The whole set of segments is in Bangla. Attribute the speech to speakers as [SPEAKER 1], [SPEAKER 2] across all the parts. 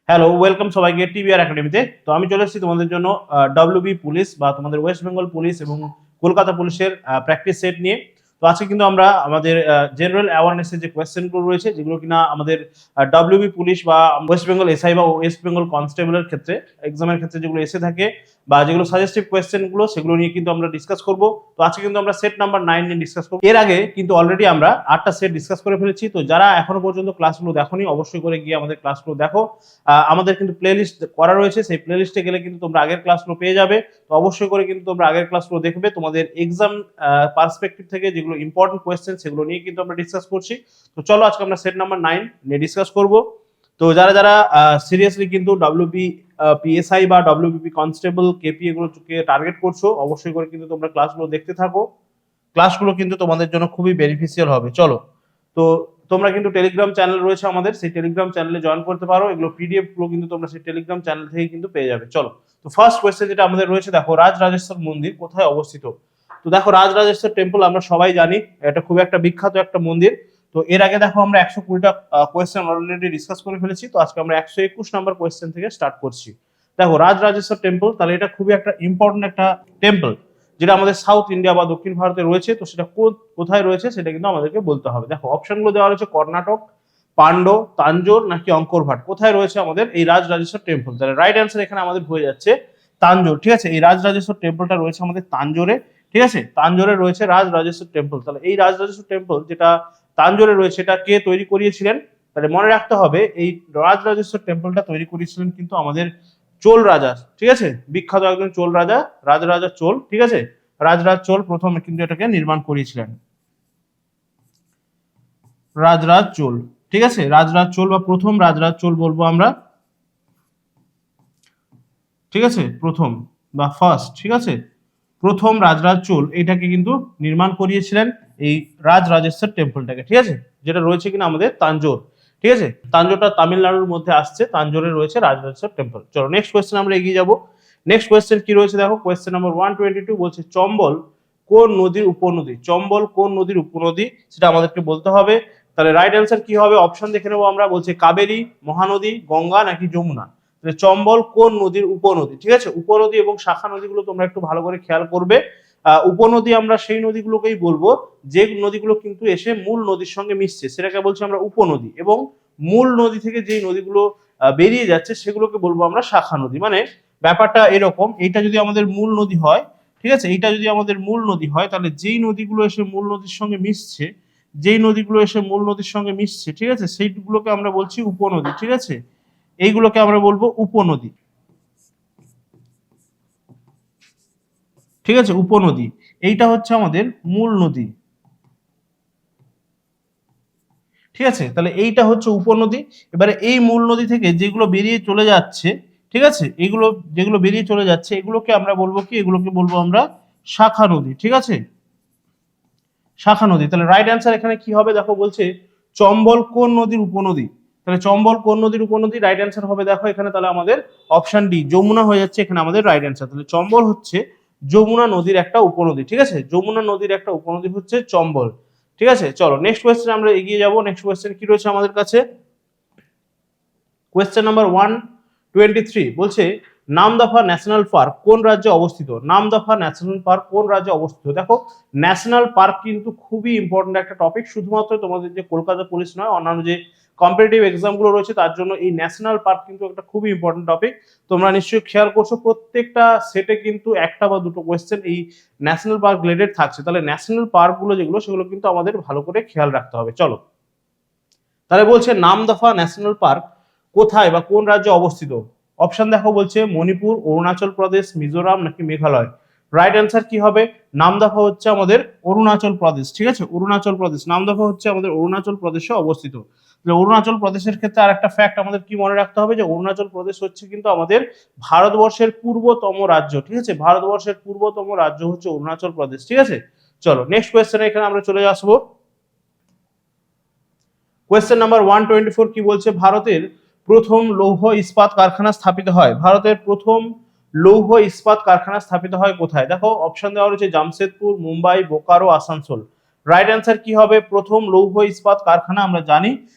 [SPEAKER 1] হ্যালো, ওয়েলকাম সবাইকে টিবিআর একাডেমিতে। তো আমি চলে এসেছি তোমাদের জন্য ডব্লিউবি পুলিশ বা তোমাদের ওয়েস্ট বেঙ্গল পুলিশ এবং কলকাতা পুলিশের প্র্যাকটিস সেট নিয়ে। তো আজকে কিন্তু আমরা আমাদের জেনারেল অ্যাওয়ারনেসের যে কোয়েশ্চেনগুলো রয়েছে, যেগুলো কিনা আমাদের ডব্লিউবি পুলিশ বা ওয়েস্ট বেঙ্গল এসআই বা ওয়েস্ট বেঙ্গল কনস্টেবলের ক্ষেত্রে এক্সামের ক্ষেত্রে যেগুলো এসে থাকে বা যেগুলো সাজেস্টিভ কোয়েশ্চেনগুলো, সেগুলো নিয়ে কিন্তু আমরা ডিসকাস করব। তো আজকে কিন্তু আমরা সেট নাম্বার 9 নিয়ে ডিসকাস করব। এর আগে কিন্তু অলরেডি আমরা 8টা সেট ডিসকাস করে ফেলেছি। তো যারা এখনো পর্যন্ত ক্লাসগুলো দেখোনি, অবশ্যই করে গিয়ে আমাদের ক্লাসগুলো দেখো। আমাদের কিন্তু প্লেলিস্ট করা রয়েছে, সেই প্লেলিস্টে গেলে কিন্তু তোমরা আগের ক্লাসগুলো পেয়ে যাবে। তো অবশ্যই করে কিন্তু তোমরা আগের ক্লাসগুলো দেখবে। তোমাদের এক্সাম পার্সপেক্টিভ থেকে যেগুলো ইম্পর্টেন্ট কোয়েশ্চেন, সেগুলো নিয়ে কিন্তু আমরা ডিসকাস করছি। তো চলো আজকে আমরা সেট নাম্বার 9 নিয়ে ডিসকাস করব। তো যারা যারা সিরিয়াসলি কিন্তু ডব্লিউবি পিএসআই বা ডব্লিউবিপি কনস্টেবল কেপি এগুলোকে টার্গেট করছো, অবশ্যই করে কিন্তু তোমরা ক্লাসগুলো দেখতে থাকো। ক্লাসগুলো কিন্তু তোমাদের জন্য খুবই বেনিফিশিয়াল হবে। চলো, তো তোমরা কিন্তু টেলিগ্রাম চ্যানেল রয়েছে আমাদের, সেই টেলিগ্রাম চ্যানেলে জয়েন করতে পারো। এগুলো পিডিএফ গুলো কিন্তু তোমরা সেই টেলিগ্রাম চ্যানেল থেকে কিন্তু পেয়ে যাবে। চলো, তো ফার্স্ট কোয়েশ্চেন যেটা আমাদের রয়েছে, দেখো রাজরাজেশ্বর মন্দির কোথায় অবস্থিত। তো দেখো, রাজরাজেশ্বর টেম্পল আমরা সবাই জানি, এটা খুব একটা বিখ্যাত একটা মন্দির। তো এর আগে দেখো আমরা 120টা কোয়েশ্চেন অলরেডি ডিসকাস করে ফেলেছি। তো আজকে আমরা 121 নাম্বার কোয়েশ্চেন থেকে স্টার্ট করছি। দেখো, রাজরাজেশ্বর টেম্পল, তাহলে এটা খুবই একটা ইম্পর্টেন্ট একটা টেম্পল, যেটা আমাদের সাউথ ইন্ডিয়া বা দক্ষিণ ভারতে রয়েছে। তো সেটা কোথায় রয়েছে সেটা কিন্তু আমাদেরকে বলতে হবে। দেখো, অপশনগুলো দেওয়া রয়েছে কর্ণাটক, পান্ডো, তাঞ্জোর নাকি অঙ্করভাট। কোথায় রয়েছে আমাদের এই রাজরাজেশ্বর টেম্পল? তাহলে রাইট অ্যান্সার এখানে আমাদের হয়ে যাচ্ছে তাঞ্জোর। ঠিক আছে, এই রাজরাজেশ্বর টেম্পলটা রয়েছে আমাদের তাঞ্জোরে। ঠিক আছে, তাঞ্জোরে রয়েছে রাজরাজেশ্বর টেম্পল। তাহলে এই রাজরাজেশ্বর টেম্পল যেটা তাঞ্জোরে রয়েছে, এটা কে তৈরি করিয়েছিলেন? তাহলে মনে রাখতে হবে, এই রাজরাজেশ্বর টেম্পলটা তৈরি করিয়েছিলেন কিন্তু আমাদের চোল রাজা। ঠিক আছে, বিখ্যাত একজন চোল রাজা, রাজরাজা চোল। ঠিক আছে, রাজরাজ চোল প্রথম কিন্তু এটাকে নির্মাণ করিয়েছিলেন, রাজরাজ চোল। ঠিক আছে, রাজরাজ চোল বা প্রথম রাজরাজ চোল বলবো আমরা। ঠিক আছে, প্রথম বা ফার্স্ট। ঠিক আছে, প্রথম রাজরাজ চোল এটাকে কিন্তু নির্মাণ করিয়েছিলেন এই রাজরাজেশ্বর টেম্পলটাকে। ঠিক আছে, যেটা রয়েছে কিনা আমাদের তাঞ্জোর। ঠিক আছে, তাঞ্জোরটা তামিলনাড়ুর মধ্যে আসছে, তাঞ্জোরে রয়েছে রাজরাজেশ্বর টেম্পল। চলো নেক্সট কোয়েশ্চেন আমরা এগিয়ে যাব। নেক্সট কোয়েশ্চেন কি রয়েছে দেখো, কোয়েশ্চেন নাম্বার 122 বলছে চম্বল কোন নদীর উপনদী। চম্বল কোন নদীর উপনদী সেটা আমাদেরকে বলতে হবে। তাহলে রাইট অ্যান্সার কি হবে? অপশন দেখে নেবো আমরা। বলছে কাবেরী, মহানদী, গঙ্গা নাকি যমুনা। চম্বল কোন নদীর উপনদী। ঠিক আছে, উপনদী এবং শাখা নদীগুলো তোমরা একটু ভালো করে খেয়াল করবে। উপনদী আমরা সেই নদীগুলোকেই বলবো যে নদীগুলো কিন্তু এসে মূল নদীর সঙ্গে মিশছে, সেটাকে বলছি আমরা উপনদী। এবং মূল নদী থেকে যেই নদীগুলো বেরিয়ে যাচ্ছে সেগুলোকে বলবো আমরা শাখা নদী। মানে ব্যাপারটা এরকম, এইটা যদি আমাদের মূল নদী হয়, ঠিক আছে, এইটা যদি আমাদের মূল নদী হয়, তাহলে যেই নদীগুলো এসে মূল নদীর সঙ্গে মিশছে, যেই নদীগুলো এসে মূল নদীর সঙ্গে মিশছে, ঠিক আছে, সেইগুলোকে আমরা বলছি উপনদী। ঠিক আছে, এইগুলোকে আমরা বলবো উপনদী। ঠিক আছে, উপনদী। এইটা হচ্ছে আমাদের মূল নদী। ঠিক আছে, তাহলে এইটা হচ্ছে উপনদী। এবারে এই মূল নদী থেকে যেগুলো বেরিয়ে চলে যাচ্ছে, ঠিক আছে, এগুলো যেগুলো বেরিয়ে চলে যাচ্ছে এগুলোকে আমরা বলবো কি? এগুলোকে বলবো আমরা শাখা নদী। ঠিক আছে, শাখা নদী। তাহলে রাইট অ্যান্সার এখানে কি হবে? দেখো, বলছে চম্বল কোন নদীর উপনদী। তাহলে চম্বল কোন নদীর উপনদী? রাইট অ্যান্সার হবে দেখো এখানে, তাহলে আমাদের অপশন ডি যমুনা হয়ে যাচ্ছে এখানে আমাদের রাইট অ্যান্সার। তাহলে চম্বল হচ্ছে যমুনা নদীর একটা উপনদী। ঠিক আছে, যমুনা নদীর একটা উপনদী হচ্ছে চম্বল। ঠিক আছে, চলো নেক্সট কোয়েশ্চেন আমরা এগিয়ে যাব। নেক্সট কোয়েশ্চেন কি রয়েছে আমাদের কাছে? কোয়েশ্চেন নাম্বার 123 বলছে নামদফা ন্যাশনাল পার্ক কোন রাজ্যে অবস্থিত। নামদফা ন্যাশনাল পার্ক কোন রাজ্যে অবস্থিত? দেখো, ন্যাশনাল পার্ক কিন্তু খুবই ইম্পর্টেন্ট একটা টপিক, শুধুমাত্র তোমাদের যে কলকাতা পুলিশ নয়, অন্যান্য যে কম্পিটিটিভ এক্সাম গুলো রয়েছে তার জন্য এই ন্যাশনাল পার্ক কিন্তু একটা খুবই ইম্পর্টেন্ট টপিক। তোমরা নিশ্চয়ই খেয়াল করছো, প্রত্যেকটা সেটে কিন্তু একটা বা দুটো কোয়েশ্চেন এই ন্যাশনাল পার্ক রিলেটেড থাকছে। তাহলে ন্যাশনাল পার্ক গুলো যেগুলো, সেগুলো কিন্তু আমাদের ভালো করে খেয়াল রাখতে হবে। চলো, তাহলে বলছে নামদফা ন্যাশনাল পার্ক কোথায় বা কোন রাজ্যে অবস্থিত। অপশন দেখো, বলছে মণিপুর, অরুণাচল প্রদেশ, মিজোরাম নাকি মেঘালয়। রাইট অ্যান্সার কি হবে? নামদফা হচ্ছে আমাদের অরুণাচল প্রদেশ। ঠিক আছে, অরুণাচল প্রদেশ, নামদফা হচ্ছে আমাদের অরুণাচল প্রদেশে অবস্থিত। অরুণাচল প্রদেশের ক্ষেত্রে আর একটা ফ্যাক্ট আমাদের কি মনে রাখতে হবে, যে অরুণাচল প্রদেশ হচ্ছে কিন্তু আমাদের ভারতবর্ষের পূর্বতম রাজ্য। ঠিক আছে, ভারতবর্ষের পূর্বতম রাজ্য হচ্ছে অরুণাচল প্রদেশ। ঠিক আছে, চলো নেক্সট কোয়েশ্চেনে এখানে আমরা চলে আসবো। কোয়েশ্চেন নাম্বার 124 কি বলছে? ভারতের প্রথম লৌহ ইস্পাত কারখানা স্থাপিত হয়। ভারতের প্রথম লৌহ ইস্পাত কারখানা স্থাপিত হয় কোথায়? দেখো, অপশন দেওয়া রয়েছে জামশেদপুর, মুম্বাই, বোকারো, আসানসোল। রাইট অ্যান্সার কি হবে? প্রথম লৌহ ইস্পাত কারখানা আমরা জানি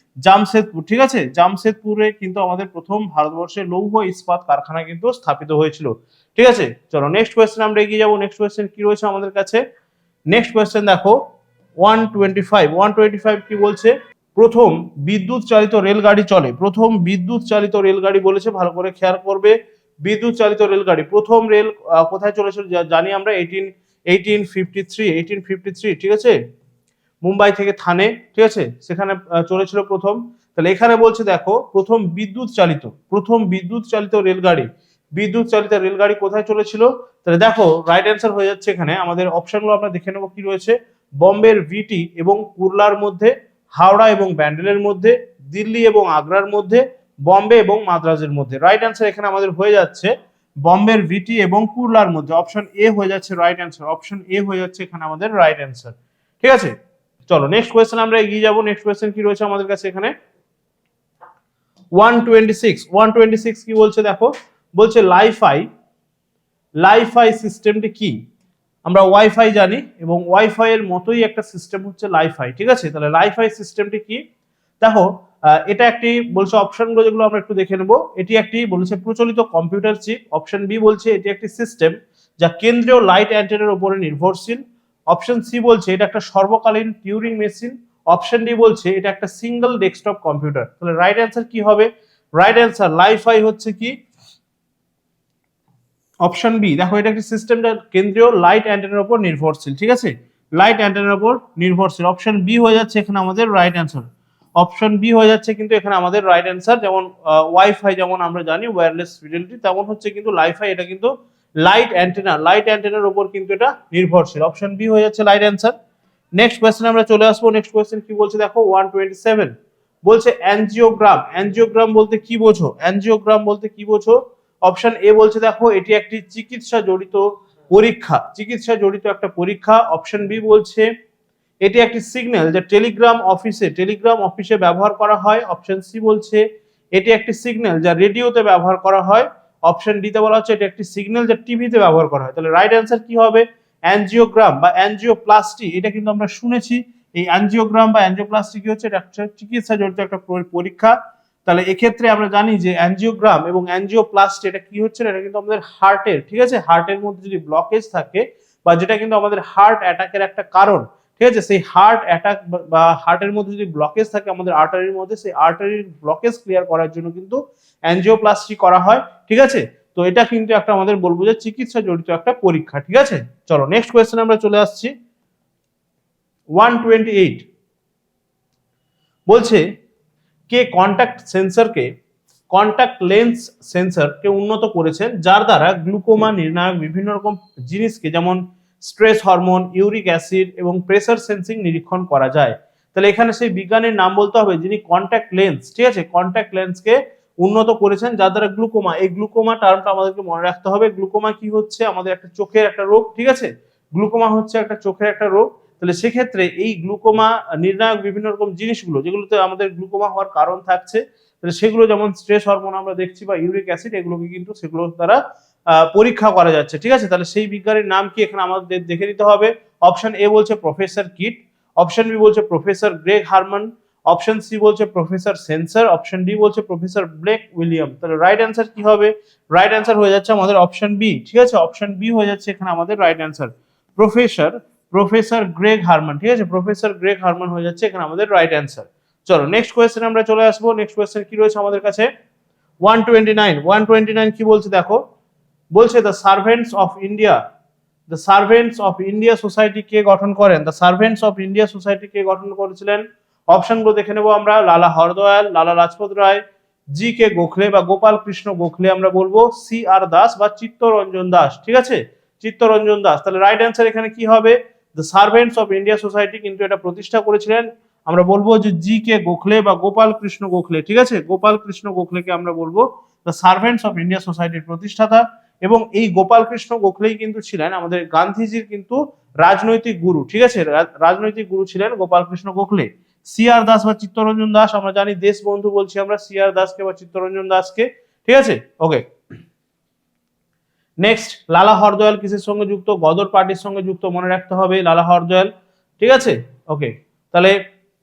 [SPEAKER 1] জামশেদপুর, ঠিক আছে, জামশেদপুরে কিন্তু আমাদের প্রথম ভারতবর্ষের লৌহ ইস্পাত কারখানা কিন্তু স্থাপিত হয়েছিল, ঠিক আছে। চলো নেক্সট কোয়েশ্চেন আমরা এগিয়ে যাবো। নেক্সট কোয়েশ্চেন কি রয়েছে আমাদের কাছে? নেক্সট কোয়েশ্চেন দেখো 125 কি বলছে? প্রথম বিদ্যুৎ চালিত রেলগাড়ি চলে, প্রথম বিদ্যুৎ চালিত রেলগাড়ি বলেছে, ভালো করে খেয়াল করবে। বিদ্যুৎ চালিত রেলগাড়ি প্রথম রেল কোথায় চলেছিল জানি আমরা 1853, ঠিক আছে, মুম্বাই থেকে থানে, ঠিক আছে, সেখানে চলেছিল প্রথম। তাহলে এখানে বলছে দেখো প্রথম বিদ্যুৎ চালিত রেলগাড়ি, বিদ্যুৎ চালিত রেলগাড়ি কোথায় চলেছিল? তাহলে দেখো রাইট অ্যান্সার হয়ে যাচ্ছে এখানে আমাদের অপশনগুলো আমরা দেখে নেবো কি রয়েছে। বম্বের ভিটি এবং কুরলার মধ্যে, হাওড়া এবং ব্যান্ডেলের মধ্যে, দিল্লি এবং আগ্রার মধ্যে, বম্বে এবং মাদ্রাজের মধ্যে। রাইট অ্যান্সার এখানে আমাদের হয়ে যাচ্ছে বম্বের ভিটি এবং কুরলার মধ্যে। অপশন এ হয়ে যাচ্ছে রাইট অ্যান্সার, অপশন এ হয়ে যাচ্ছে এখানে আমাদের রাইট অ্যান্সার, ঠিক আছে। চলো নেক্সট কোয়েশ্চেন আমরা এগিয়ে যাবো। নেক্সট কোয়েশ্চেন কি রয়েছে আমাদের কাছে এখানে? 126 কি বলছে দেখো, বলছে লাইফাই সিস্টেমটি কি? আমরা ওয়াইফাই জানি এবং ওয়াইফাই এর মতোই একটা সিস্টেম হচ্ছে লাইফাই, ঠিক আছে। তাহলে লাইফাই সিস্টেমটি কি? দেখো এটা একটি বলছে, অপশনগুলো যেগুলো আমরা একটু দেখে নেবো। এটি একটি বলেছে প্রচলিত কম্পিউটার চিপ। অপশন বি বলছে এটি একটি সিস্টেম যা কেন্দ্রীয় লাইট অ্যান্টেনার উপরে নির্ভরশীল। অপশন সি বলছে এটা একটা সর্বকালীন টিউরিং মেশিন। অপশন ডি বলছে এটা একটা সিঙ্গেল ডেস্কটপ কম্পিউটার। তাহলে রাইট অ্যান্সার কি হবে? রাইট অ্যান্সার লাইফাই হচ্ছে কি অপশন বি। দেখো এটা একটি সিস্টেম যা কেন্দ্রীয় লাইট অ্যান্টেনার উপর নির্ভরশীল, ঠিক আছে, লাইট অ্যান্টেনার উপর নির্ভরশীল। অপশন বি হয়ে যাচ্ছে এখানে আমাদের রাইট অ্যান্সার, অপশন বি হয়ে যাচ্ছে কিন্তু এখানে আমাদের রাইট অ্যান্সার। যেমন ওয়াইফাই যেমন আমরা জানি ওয়্যারলেস ফিডেলিটি, তেমন হচ্ছে কিন্তু লাইফাই, এটা কিন্তু লাইট অ্যান্টেনার উপর কিন্তু এটা নির্ভরশীল। অপশন বি হয়ে যাচ্ছে রাইট অ্যান্সার। নেক্সট কোয়েশ্চেন আমরা চলে আসবো। নেক্সট কোয়েশ্চেন কি বলছে দেখো 127 বলছে অ্যানজিওগ্রাম বলতে কি বোঝো? অ্যানজিওগ্রাম বলতে কি বোঝো? অপশন এ বলছে দেখো এটি একটি চিকিৎসা জড়িত একটা পরীক্ষা। অপশন বি বলছে এটি একটি সিগন্যাল যা টেলিগ্রাম অফিসে ব্যবহার করা হয়। অপশন সি বলছে এটি একটি সিগন্যাল যা রেডিওতে ব্যবহার করা হয়। অপশন ডি তে বলা হচ্ছে এটি একটি সিগন্যাল যা টিভিতে ব্যবহার করা হয়। তাহলে রাইট অ্যান্সার কি হবে? অ্যানজিওগ্রাম বা অ্যানজিওপ্লাস্টি, এটা কিন্তু আমরা শুনেছি। এই অ্যানজিওগ্রাম বা অ্যানজিওপ্লাস্টি কি হচ্ছে? এটা একটা চিকিৎসা জড়িত একটা পরীক্ষা। তাহলে এক্ষেত্রে আমরা জানি যে অ্যানজিওগ্রাম এবং অ্যানজিওপ্লাস্টি এটা কি হচ্ছে? এটা কিন্তু আমাদের হার্টের, ঠিক আছে, হার্টের মধ্যে যদি ব্লকেজ থাকে বা যেটা কিন্তু আমাদের হার্ট অ্যাটাকের একটা কারণ, ঠিক আছে, সেই হার্ট অ্যাটাক বা হার্টের মধ্যে যদি ব্লকেজ থাকে আমাদের আর্টারির মধ্যে, সেই আর্টারির ব্লকেজ ক্লিয়ার করার জন্য কিন্তু অ্যানজিওপ্লাস্টি করা হয়, ঠিক আছে। তো এটা কিন্তু একটা আমাদের বলবো যে চিকিৎসা জড়িত একটা পরীক্ষা, ঠিক আছে। চলো নেক্সট কোয়েশ্চেন আমরা চলে আসছি। 128 বলছে কে কন্টাক্ট লেন্স সেন্সরকে উন্নত করেছেন যার দ্বারা গ্লুকোমা নির্ণায়ক বিভিন্ন রকম জিনিসকে যেমন স্ট্রেস হরমোন, ইউরিক অ্যাসিড এবং প্রেসার সেন্সিং নিরীক্ষণ করা যায়। তাহলে এখানে সেই বিজ্ঞানীর নাম বলতে হবে যিনি কন্টাক্ট লেন্স, ঠিক আছে, কন্টাক্ট লেন্সকে উন্নত করেছেন যার দ্বারা গ্লুকোমা, এই গ্লুকোমা টার্মটা আমাদেরকে মনে রাখতে হবে। গ্লুকোমা কি হচ্ছে? আমাদের একটা চোখের একটা রোগ, ঠিক আছে, গ্লুকোমা হচ্ছে একটা চোখের একটা রোগ। তাহলে সেক্ষেত্রে এই গ্লুকোমা নির্ণায়ক বিভিন্ন রকম জিনিসগুলো যেগুলোতে আমাদের গ্লুকোমা হওয়ার কারণ থাকছে, তাহলে সেগুলো যেমন স্ট্রেস হরমোন আমরা দেখছি বা ইউরিক অ্যাসিড, এগুলোকে কিন্তু সেগুলো দ্বারা পরীক্ষা করা যাচ্ছে, ঠিক আছে। তাহলে সেই বিজ্ঞানীর নাম কি এখানে আমাদের দেখে নিতে হবে। অপশন এ বলছে প্রফেসর কিট, অপশন বি বলছে professor Greg Harman, option C বলছে প্রফেসর সেন্সার, অপশন ডি বলছে প্রফেসর ব্লেক উইলিয়াম। তাহলে রাইট অ্যান্সার কি হবে? রাইট অ্যান্সার হয়ে যাচ্ছে আমাদের অপশন বি, ঠিক আছে, অপশন বি হয়ে যাচ্ছে এখানে আমাদের right answer. Professor Greg Harman, ঠিক আছে, প্রফেসর গ্রেগ হারমান হয়ে যাচ্ছে এখানে আমাদের রাইট অ্যান্সার। চলো নেক্সট কোয়েশ্চেন আমরা চলে আসবো। নেক্সট কোয়েশ্চেন কি রয়েছে আমাদের কাছে? 129 কি বলছে দেখো, বলছে the servants of India society কে গঠন করেন? The servants of India society কে গঠন করেছিলেন? অপশনগুলো দেখে নেবো আমরা। লালা হরদয়াল, লালা লাজপত রায়, জি কে গোখলে বা গোপাল কৃষ্ণ গোখলে আমরা বলবো, সি আর দাস বা চিত্তরঞ্জন দাস, ঠিক আছে, চিত্তরঞ্জন দাস। তাহলে রাইট অ্যান্সার এখানে কি হবে? The servants of India society কিন্তু এটা প্রতিষ্ঠা করেছিলেন আমরা বলবো যে জি কে গোখলে বা গোপাল কৃষ্ণ গোখলে, ঠিক আছে, গোপাল কৃষ্ণ গোখলেকে আমরা বলবো দ্য সার্ভেন্টস অফ ইন্ডিয়া সোসাইটির প্রতিষ্ঠাতা। এবং এই গোপাল কৃষ্ণ গোখলেই কিন্তু ছিলেন আমাদের গান্ধীজির কিন্তু রাজনৈতিক গুরু, ঠিক আছে, রাজনৈতিক গুরু ছিলেন গোপাল কৃষ্ণ গোখলে। সি আর দাস বা চিত্তরঞ্জন দাস আমরা জানি দেশবন্ধু বলছি আমরা সি আর দাসকে বা চিত্তরঞ্জন দাসকে, ঠিক আছে। ওকে, নেক্সট লালা হরদয়াল কিসের সঙ্গে যুক্ত? গদর পার্টির সঙ্গে যুক্ত, মনে রাখতে হবে লালা হরদয়াল, ঠিক আছে। ওকে, তাহলে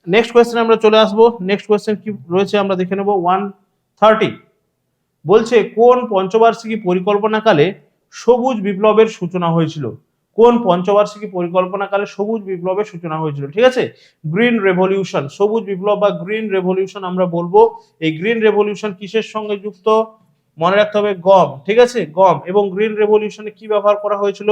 [SPEAKER 1] নেক্সট কোয়েশ্চেন আমরা চলে আসবো। নেক্সট কোয়েশ্চেন কি রয়েছে আমরা দেখে নেব। 130 বলছে কোন পঞ্চবার্ষিকী পরিকল্পনাকালে সবুজ বিপ্লবের সূচনা হয়েছিল? কোন পঞ্চবার্ষিকী পরিকল্পনাকালে সবুজ বিপ্লবের সূচনা হয়েছিল? ঠিক আছে, গ্রিন রেভলিউশন, সবুজ বিপ্লব বা গ্রিন রেভলিউশন আমরা বলবো। এই গ্রিন রেভলিউশন কিসের সঙ্গে যুক্ত? মনে রাখতে হবে গম। ঠিক আছে, গম। এবং গ্রিন রেভলিউশনে কি ব্যবহার করা হয়েছিল?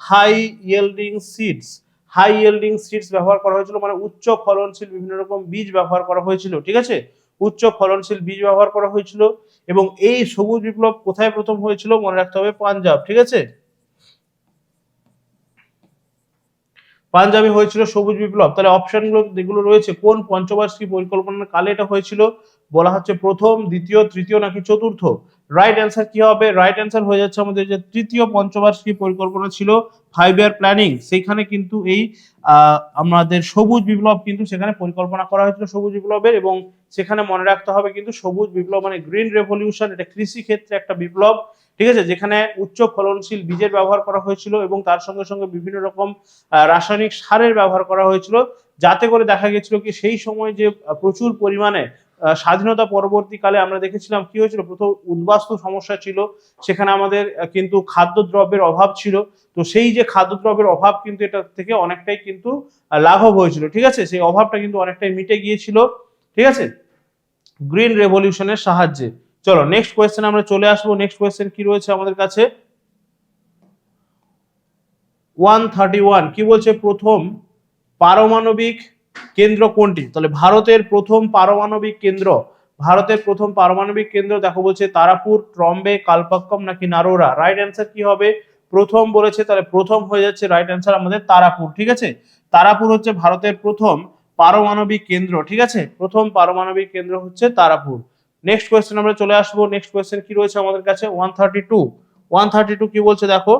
[SPEAKER 1] High yielding seeds, high yielding seeds ব্যবহার করা হয়েছিল, মানে উচ্চ ফলনশীল বিভিন্ন রকম বীজ ব্যবহার করা হয়েছিল। ঠিক আছে, উচ্চ ফলনশীল বীজ ব্যবহার করা হয়েছিল। এবং এই সবুজ বিপ্লব কোথায় প্রথম হয়েছিল? মনে রাখতে হবে পাঞ্জাব। ঠিক আছে, পাঞ্জাবে হয়েছিল সবুজ বিপ্লব। তাহলে অপশনগুলো যেগুলো রয়েছে, কোন পঞ্চবার্ষিকী পরিকল্পনার কালে এটা হয়েছিল? বলা হচ্ছে প্রথম, দ্বিতীয়, তৃতীয় নাকি চতুর্থ? রাইট অ্যান্সার কি হবে? রাইট অ্যান্সার হয়ে যাচ্ছে আমাদের যে তৃতীয় পঞ্চবার্ষিকী পরিকল্পনা ছিল, 5 ইয়ার প্ল্যানিং, সেইখানে কিন্তু এই আমাদের সবুজ বিপ্লব কিন্তু সেখানে পরিকল্পনা করা হয়েছিল সবুজ বিপ্লবের। এবং সেখানে মনে রাখতে হবে কিন্তু সবুজ বিপ্লব মানে গ্রিন রেভলিউশন, এটা কৃষি ক্ষেত্রে একটা বিপ্লব। ঠিক আছে, যেখানে উচ্চ ফলনশীল বীজের ব্যবহার করা হয়েছিল এবং তার সঙ্গে সঙ্গে বিভিন্ন রকম রাসায়নিক সারের ব্যবহার করা হয়েছিল, যাতে করে দেখা গেছিল কি সেই সময় যে প্রচুর পরিমাণে স্বাধীনতা পরবর্তীকালে আমরা দেখেছিলাম কি হয়েছিল, প্রথম উদ্বাস্তু সমস্যা ছিল, সেখানে আমাদের কিন্তু খাদ্যদ্রব্যের অভাব ছিল। তো সেই যে খাদ্যদ্রব্যের অভাব কিন্তু এটা থেকে অনেকটাই কিন্তু লাঘব হয়েছিল। ঠিক আছে, সেই অভাবটা কিন্তু অনেকটাই মিটে গিয়েছিল। ঠিক আছে, গ্রিন রেভলিউশনের সাহায্যে। চলো নেক্সট কোয়েশ্চেন আমরা চলে আসবো। নেক্সট কোয়েশ্চেন কি রয়েছে আমাদের কাছে? 131 কি বলছে? প্রথম পারমাণবিক কেন্দ্র কোনটি? তাহলে ভারতের প্রথম পারমাণবিক কেন্দ্র, ভারতের প্রথম পারমাণবিক কেন্দ্র দেখো বলছে তারাপুর, ট্রম্বে, কালপাক্কম নাকি নারোরা? রাইট অ্যান্সার কি হবে? প্রথম বলেছে, তাহলে প্রথম হয়ে যাচ্ছে রাইট অ্যান্সার আমাদের তারাপুর। ঠিক আছে, তারাপুর হচ্ছে ভারতের প্রথম পারমাণবিক কেন্দ্র। ঠিক আছে, প্রথম পারমাণবিক কেন্দ্র হচ্ছে তারাপুর। নেক্সট কোয়েশ্চেন আমরা চলে আসবো। নেক্সট কোয়েশ্চেন কি রয়েছে আমাদের কাছে? 132 কি বলছে দেখো।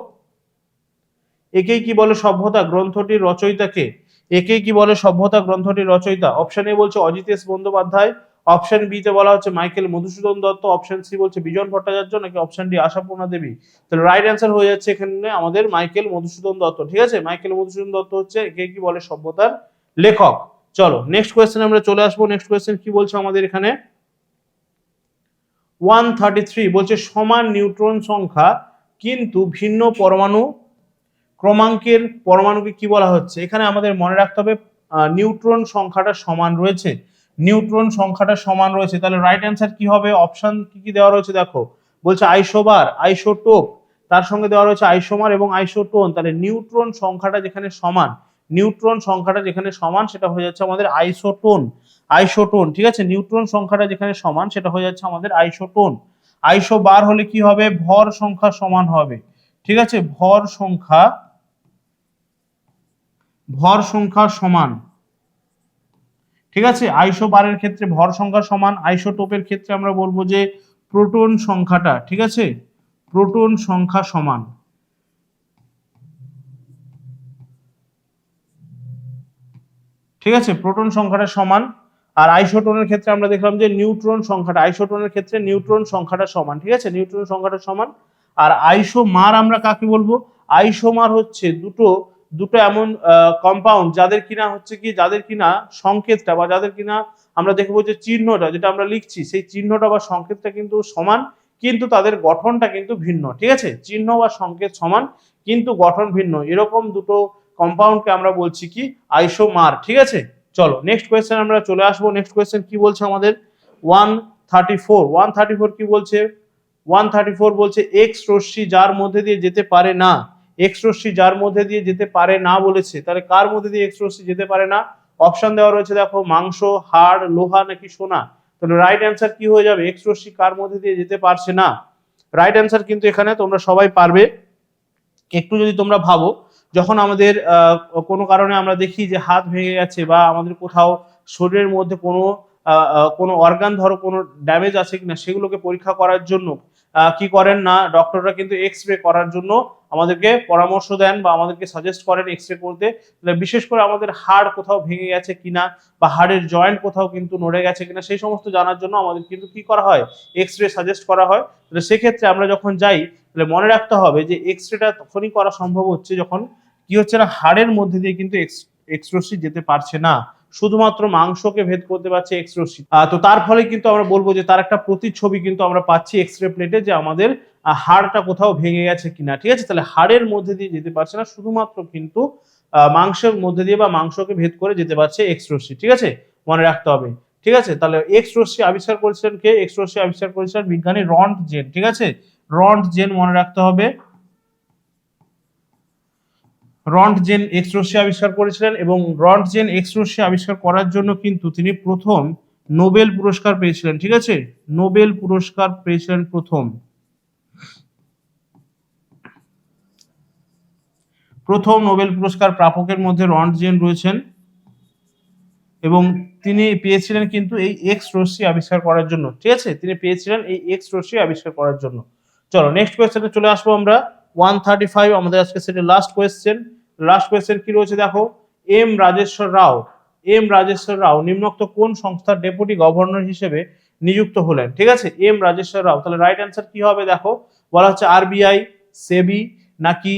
[SPEAKER 1] একেই কি বলে সভ্যতা গ্রন্থটির রচয়িতাকে? একেই কি বলে সভ্যতা গ্রন্থটির রচয়িতা? অপশন এ বলছে অজিতেশ বন্দ্যোপাধ্যায়, অপশন বি তে বলা হচ্ছে মাইকেল মধুসূদন দত্ত, অপশন সি বলছে বিজন ভট্টাচার্য নাকি অপশন ডি আশাপূর্ণা দেবী? তাহলে রাইট অ্যান্সার হয়ে যাচ্ছে এখানে আমাদের মাইকেল মধুসূদন দত্ত। ঠিক আছে, মাইকেল মধুসূদন দত্ত হচ্ছে একে কি বলে সভ্যতার লেখক। চলো নেক্সট কোয়েশ্চেন আমরা চলে আসবো। নেক্সট কোয়েশ্চেন কি বলছে আমাদের এখানে? 133 বলছে সমান নিউট্রন সংখ্যা কিন্তু ভিন্ন পরমাণু ক্রমাঙ্কের পরমাণুকে কি বলা হচ্ছে? এখানে আমাদের মনে রাখতে হবে নিউট্রন সংখ্যাটা সমান রয়েছে, নিউট্রন সংখ্যাটা সমান রয়েছে। তাহলে রাইট অ্যান্সার কি হবে? অপশন কি কি দেওয়া রয়েছে দেখো, বলছে আইসোবার, আইসোটোপ, তার সঙ্গে দেওয়া রয়েছে আইসোমার এবং আইসোটোন। তাহলে নিউট্রন সংখ্যাটা যেখানে সমান, নিউট্রন সংখ্যাটা যেখানে সমান সেটা হয়ে যাচ্ছে আমাদের আইসোটোন, আইসোটোন। ঠিক আছে, নিউট্রন সংখ্যাটা যেখানে সমান সেটা হয়ে যাচ্ছে আমাদের আইসোটোন। আইসোবার হলে কি হবে? ভর সংখ্যা সমান হবে। ঠিক আছে, ভর সংখ্যা সমান। ঠিক আছে, আইসোবারের ক্ষেত্রে ভর সংখ্যা সমান, আইসোটোপের ক্ষেত্রে আমরা বলবো যে প্রোটন সংখ্যাটা, ঠিক আছে, প্রোটন সংখ্যা সমান। ঠিক আছে, প্রোটন সংখ্যাটা সমান। আর আইসোটোনের ক্ষেত্রে আমরা দেখলাম যে নিউট্রন সংখ্যাটা, আইসোটোনের ক্ষেত্রে নিউট্রন সংখ্যাটা সমান। ঠিক আছে, নিউট্রন সংখ্যাটা সমান। আর আইসোমার আমরা কাকে বলবো? আইসোমার হচ্ছে দুটো দুটো এমন কম্পাউন্ড যাদের কিনা হচ্ছে কি, যাদের কিনা সংকেতটা বা যাদের কিনা আমরা দেখবো যে চিহ্নটা যেটা আমরা লিখছি সেই চিহ্নটা বা সংকেতটা কিন্তু সমান, কিন্তু তাদের গঠনটা কিন্তু ভিন্ন। ঠিক আছে, চিহ্ন বা সংকেত সমান কিন্তু গঠন ভিন্ন, এরকম দুটো কম্পাউন্ডকে আমরা বলছি কি আইসোমার। ঠিক আছে, চলো নেক্সট কোয়েশ্চেন আমরা চলে আসবো। নেক্সট কোয়েশ্চেন কি বলছে আমাদের? 134 কি বলছে? 134 বলছে এক্স রশ্মি যার মধ্যে দিয়ে যেতে পারে না, এক্স রশ্মি যার মধ্যে দিয়ে যেতে পারে না বলেছে। তাহলে কার মধ্যে দিয়ে এক্স রশ্মি যেতে পারে না? অপশন দেওয়া রয়েছে দেখো, মাংস, হাড়, লোহা নাকি সোনা? তাহলে রাইট অ্যান্সার কি হয়ে যাবে? এক্স রশ্মি কার মধ্যে দিয়ে যেতে পারছে না? রাইট অ্যান্সার কিন্তু এখানে তোমরা সবাই পারবে। একটু যদি তোমরা ভাবো, যখন আমাদের কোনো কারণে আমরা দেখি যে হাত ভেঙে গেছে বা আমাদের কোথাও শরীরের মধ্যে কোনো অর্গান ধরো কোনো ড্যামেজ আছে কিনা সেগুলোকে পরীক্ষা করার জন্য কি করেন না, ডক্টররা কিন্তু এক্স রে করার জন্য আমাদেরকে পরামর্শ দেন বা আমাদেরকে সাজেস্ট করেন এক্স রে করতে। বিশেষ করে আমাদের হাড় কোথাও ভেঙে গেছে কিনা বা হাড়ের জয়েন্ট কোথাও কিন্তু নড়ে গেছে কিনা সেই সমস্ত জানার জন্য আমাদের কিন্তু কি করা হয়? এক্স রে সাজেস্ট করা হয়। তাহলে সেক্ষেত্রে আমরা যখন যাই তাহলে মনে রাখতে হবে যে এক্স রেটা তখনই করা সম্ভব হচ্ছে যখন কি হচ্ছে না, হাড়ের মধ্যে দিয়ে কিন্তু এক্স রশ্মি যেতে পারছে না, শুধুমাত্র মাংসকে ভেদ করতে পারছে এক্স রশ্মি। তো তার ফলে কিন্তু আমরা বলবো যে তার একটা প্রতিচ্ছবি কিন্তু আমরা পাচ্ছি এক্স রে প্লেটে, যে আমাদের হাড়টা কোথাও ভেঙে গেছে কিনা। ঠিক আছে, তাহলে হাড়ের মধ্যে দিয়ে যেতে পারছে না, শুধুমাত্র কিন্তু মাংসের মধ্যে দিয়ে বা মাংসকে ভেদ করে যেতে পারছে এক্স রশ্মি। ঠিক আছে, মনে রাখতে হবে। ঠিক আছে, তাহলে এক্স রশ্মি আবিষ্কার করেছিলেন কে? এক্স রশ্মি আবিষ্কার করেছিলেন বিজ্ঞানী রন্টজেন। ঠিক আছে, রন্টজেন মনে রাখতে হবে। রন্টজেন এক্স রশ্মি আবিষ্কার করেছিলেন, এবং রন্টজেন এক্স রশ্মি আবিষ্কার করার জন্য কিন্তু তিনি প্রথম নোবেল পুরস্কার পেয়েছিলেন। ঠিক আছে, নোবেল পুরস্কার পেয়েছিলেন প্রথম নোবেল পুরস্কার প্রাপকের মধ্যে রন্টজেন রয়েছেন, এবং তিনি পেয়েছিলেন কিন্তু এই এক্স রশ্মি আবিষ্কার করার জন্য। ঠিক আছে, তিনি পেয়েছিলেন এই এক্স রশ্মি আবিষ্কার করার জন্য। চলো নেক্সট কোয়েশ্চেনে চলে আসবো আমরা। 135 আমাদের আজকে সেটের লাস্ট কোয়েশ্চেন। লাস্ট কোয়েশ্চেন কি রয়েছে দেখো, এম রাজেশ্বর রাও, এম রাজেশ্বর রাও নিম্নোক্ত কোন সংস্থার ডেপুটি গভর্নর হিসেবে নিযুক্ত হলেন? ঠিক আছে, এম রাজেশ্বর রাও। তাহলে রাইট অ্যান্সার কি হবে দেখো, বলা হচ্ছে আরবিআই, সেবি, নাকি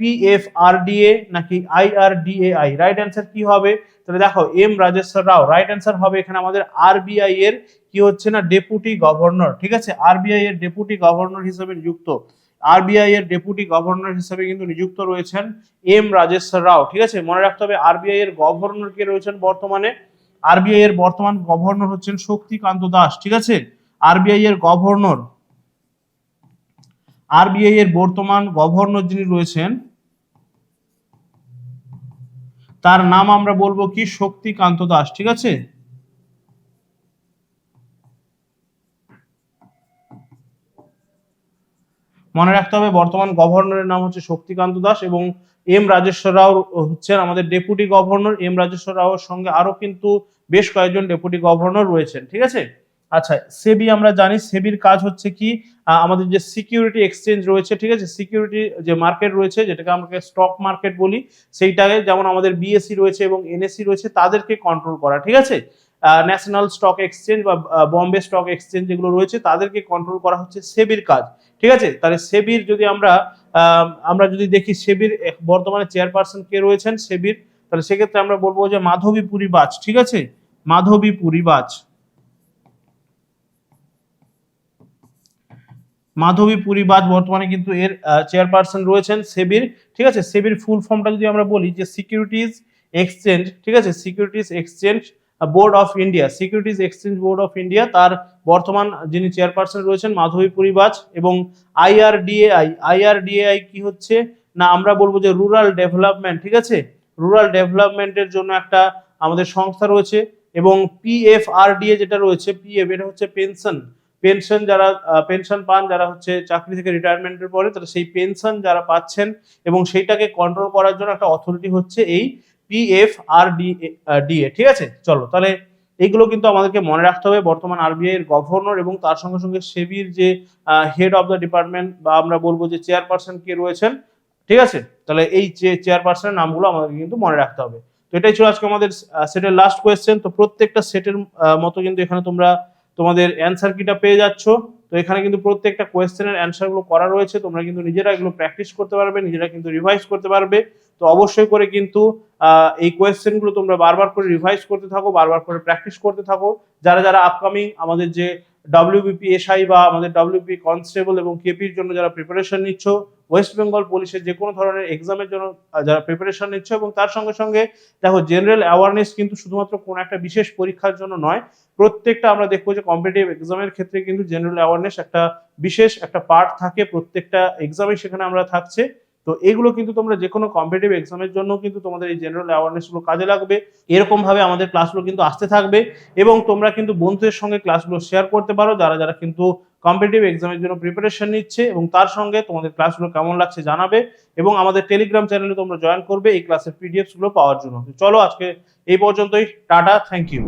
[SPEAKER 1] পিএফআরডিএ, নাকি আইআরডিএআই। রাইট অ্যান্সার কি হবে? তাহলে দেখো এম রাজেশ্বর রাও, রাইট অ্যান্সার হবে এখানে আমাদের আরবিআই এর কি হচ্ছে না, ডেপুটি গভর্নর। ঠিক আছে, আরবিআই এর ডেপুটি গভর্নর হিসেবে নিযুক্ত, আরবিআই এর ডেপুটি গভর্নর হিসেবে কিন্তু নিযুক্ত রয়েছেন এম রাজেশ্বর রাও। ঠিক আছে, মনে রাখতে হবে আরবিআই এর গভর্নর কে রয়েছেন বর্তমানে, আরবিআই এর বর্তমান গভর্নর হচ্ছেন শক্তিকান্ত দাস। ঠিক আছে, আরবিআই এর গভর্নর, আরবিআই এর বর্তমান গভর্নর যিনি রয়েছেন তার নাম আমরা বলবো কি, শক্তিকান্ত দাস। ঠিক আছে, মনে রাখতে হবে বর্তমান গভর্নরের নাম হচ্ছে শক্তিকান্ত দাস, এবং এম রাজেশ্বর রাও হচ্ছেন আমাদের ডেপুটি গভর্নর। এম রাজেশ্বর রাওর সঙ্গে আরো কিন্তু বেশ কয়েকজন ডেপুটি গভর্নর রয়েছেন। ঠিক আছে, আচ্ছা সেবি আমরা জানি, সেবির কাজ হচ্ছে কি, আমাদের যে সিকিউরিটি এক্সচেঞ্জ রয়েছে, ঠিক আছে, সিকিউরিটি যে মার্কেট রয়েছে যেটাকে আমরা স্টক মার্কেট বলি, সেইটাকে যেমন আমাদের বিএসসি রয়েছে এবং এনএসসি রয়েছে তাদেরকে কন্ট্রোল করা। ঠিক আছে, ন্যাশনাল স্টক এক্সচেঞ্জ বা বম্বে স্টক এক্সচেঞ্জ যেগুলো রয়েছে তাদেরকে কন্ট্রোল করা হচ্ছে সেবির কাজ। ঠিক আছে, তাহলে সেবির যদি আমরা যদি দেখি সেবির বর্তমানে চেয়ারপারসন কে রয়েছেন সেবির, তাহলে সেক্ষেত্রে আমরা বলবো যে মাধবীপুরী বাজ। ঠিক আছে, মাধবীপুরী বাজ, মাধবীপুরী বাজ বর্তমানে কিন্তু এর চেয়ারপারসন রয়েছেন সেবির। ঠিক আছে, সেবির ফুল ফর্মটা যদি আমরা বলি যে সিকিউরিটিজ এক্সচেঞ্জ, ঠিক আছে, securities exchange board of India, securities exchange board of India, তার বর্তমান যিনি চেয়ারপারসন রয়েছেন মাধবীপুরী বাজ। এবং আইআরডিএআই, আইআরডিএআই কি হচ্ছে না, আমরা বলবো যে রুরাল ডেভেলপমেন্ট। ঠিক আছে, রুরাল ডেভেলপমেন্টের জন্য একটা আমাদের সংস্থা রয়েছে। এবং পিএফআরডিএ যেটা রয়েছে, পিএফ এটা হচ্ছে পেনশন, পেনশন যারা পেনশন পান যারা হচ্ছে চাকরি থেকে রিটায়ারমেন্টের পরে, তাহলে সেই পেনশন যারা পাচ্ছেন এবং সেইটাকে কন্ট্রোল করার জন্য একটা অথরিটি হচ্ছে এই পিএফআরডিএ। ঠিক আছে, চলো তাহলে এইগুলো কিন্তু আমাদেরকে মনে রাখতে হবে। বর্তমান আরবিআই এর গভর্নর এবং তার সঙ্গে সঙ্গে সেবির যে হেড অফ দ্য ডিপার্টমেন্ট বা আমরা বলবো যে চেয়ারপারসন কে রয়েছেন। ঠিক আছে, তাহলে এই যে চেয়ারপারসনের নামগুলো আমাদেরকে কিন্তু মনে রাখতে হবে। তো এটাই ছিল আজকে আমাদের সেটের লাস্ট কোয়েশ্চেন। তো প্রত্যেকটা সেটের মতো কিন্তু এখানে তোমরা তোমাদের অ্যান্সার কিটা পেয়ে যাচ্ছ। তো এখানে কিন্তু প্রত্যেকটা কোয়েশ্চেনের অ্যান্সার গুলো করা রয়েছে, তোমরা কিন্তু নিজেরা এগুলো প্র্যাকটিস করতে পারবে, নিজেরা কিন্তু রিভাইজ করতে পারবে। তো অবশ্যই করে কিন্তু এই কোয়েশ্চেন গুলো তোমরা বারবার করে রিভাইজ করতে থাকো, বারবার করে প্র্যাকটিস করতে থাকো। যারা যারা আপকামিং আমাদের যে ডব্লিউবিপি এসআই বা আমাদের ডব্লিউবিপি কনস্টেবল এবং কেপির জন্য যারা প্রিপারেশন নিচ্ছ, ওয়েস্ট বেঙ্গল পুলিশের যে কোনো ধরনের এক্সামের জন্য যারা প্রিপারেশন নিচ্ছ, এবং তার সঙ্গে সঙ্গে দেখো জেনারেল অ্যাওয়ারনেস কিন্তু শুধুমাত্র কোন একটা বিশেষ পরীক্ষার জন্য নয়, প্রত্যেকটা আমরা দেখবো যে কম্পিটিটিভ এক্সামের ক্ষেত্রে কিন্তু জেনারেল অ্যাওয়ারনেস একটা বিশেষ একটা পার্ট থাকে, প্রত্যেকটা এক্সামে সেখানে আমরা থাকছে। তো এগুলো কিন্তু তোমরা যে কোনো কম্পিটিটিভ এক্সামের জন্য কিন্তু তোমাদের এই জেনারেল অ্যাওয়ারনেস গুলো কাজে লাগবে। এরকম ভাবে আমাদের ক্লাসগুলো কিন্তু আসতে থাকবে, এবং তোমরা কিন্তু বন্ধুদের সঙ্গে ক্লাসগুলো শেয়ার করতে পারো যারা যারা কিন্তু কম্পিটিটিভ এক্সামের জন্য প্রিপারেশন নিচ্ছে, এবং তার সঙ্গে তোমাদের ক্লাসগুলো কেমন লাগছে জানাবে, এবং আমাদের টেলিগ্রাম চ্যানেলে তোমরা জয়েন করবে এই ক্লাসের পিডিএফস গুলো পাওয়ার জন্য। চলো আজকে এই পর্যন্তই, টাটা, থ্যাংক ইউ।